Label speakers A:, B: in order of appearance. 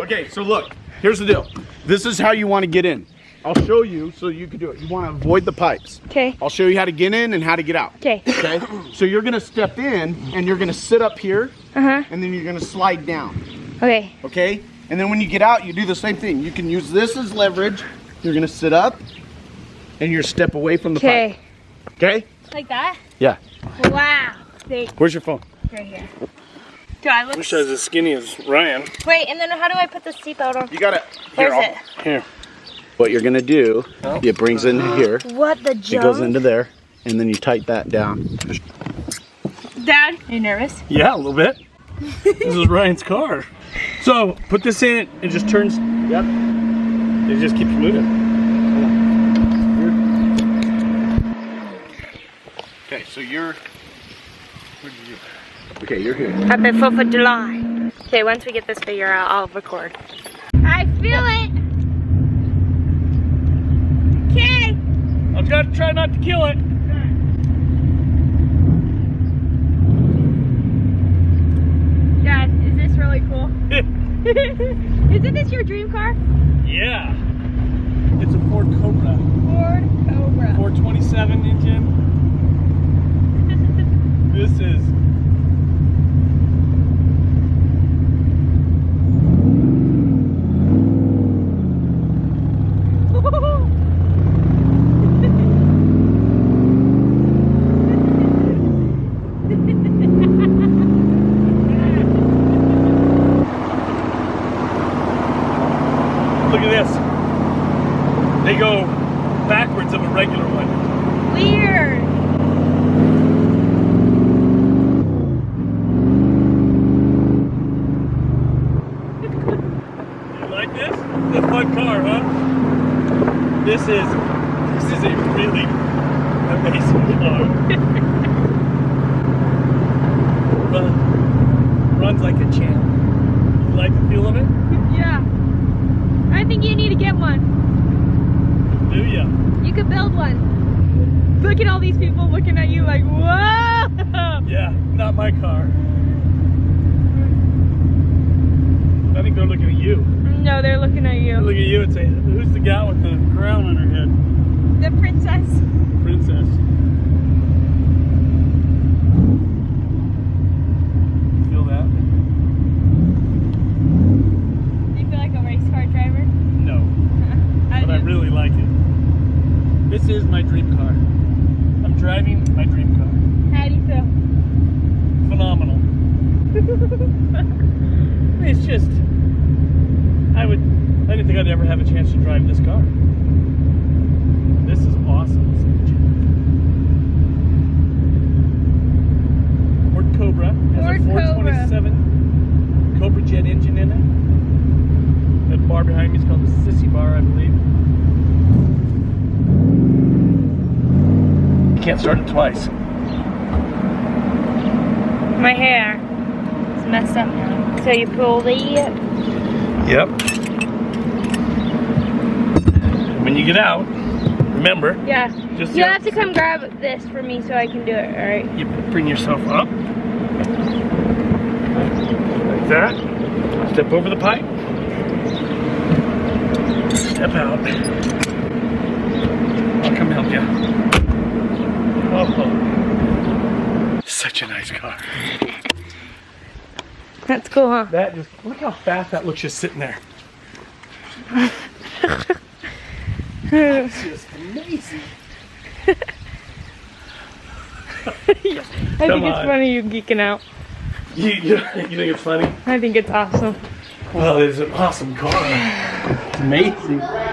A: Okay, so look, here's the deal. This is how you want to get in. I'll show you so you can do it. You want to avoid the pipes.
B: Okay.
A: I'll show you how to get in and how to get out.
B: Okay.
A: Okay. So you're gonna step in and you're gonna sit up here,
B: Uh-huh.
A: and then you're gonna slide down.
B: Okay.
A: Okay. And then when you get out, you do the same thing. You can use this as leverage. You're gonna sit up, and you're step away from the pipe. Okay.
B: Like that?
A: Yeah.
B: Wow. Thanks.
A: Where's your phone?
B: Right here. Do I look?
C: Wish I was as skinny as Ryan.
B: Wait, and then how do I put the seatbelt on?
A: You got it.
B: Where's it?
C: Here.
A: What you're gonna do? It brings in here.
B: What the junk?
A: It goes into there, and then you tighten that down.
B: Dad, are you nervous?
C: Yeah, a little bit. This is Ryan's car. So put this in, it just turns.
A: Yep.
C: It just keeps moving.
A: Okay, so you're. Okay, you're here.
B: Happy 4th of July. Okay, once we get this figure out, I'll record. I feel it. Okay.
C: I've got to try not to kill it.
B: Dad, is this really cool? Isn't this your dream car?
C: Yeah. It's a Ford Cobra.
B: Ford Cobra.
C: 427 engine. This is. Look at this. They go backwards of a regular one.
B: Weird.
C: You like this? It's a fun car, huh? This is a really amazing car. Runs like a champ. You like the feel of it?
B: Yeah. I think you need to get one.
C: Do ya?
B: You could build one. Look at all these people looking at you like, whoa!
C: Yeah, not my car. I think they're looking at you.
B: No, they're looking at
C: They
B: you.
C: look at you and say, who's the gal with the crown on her head?
B: The princess.
C: Princess. Feel that?
B: Do you feel like a race car driver?
C: No. But I really like it. This is my dream car. I'm driving my dream car.
B: How do you feel?
C: Phenomenal. It's just, I didn't think I'd ever have a chance to drive this car. This is awesome. Ford Cobra has
B: Ford
C: a 427 Cobra jet engine in it. That bar behind me is called the Sissy bar, I believe. You can't start it twice.
B: My hair is messed up now. So you pull the...
C: Yep. When you get out, remember.
B: Yeah.
C: Just
B: You'll have to come grab this for me so I can do it, alright?
C: You bring yourself up. Like that. Step over the pipe. Step out. I'll come help you. Oh, such a nice car.
B: That's cool, huh?
C: That just, look how fast that looks just sitting there. That's just amazing.
B: I think it's funny you geeking out.
C: You think it's funny?
B: I think it's awesome.
C: Well, it's an awesome car. It's amazing.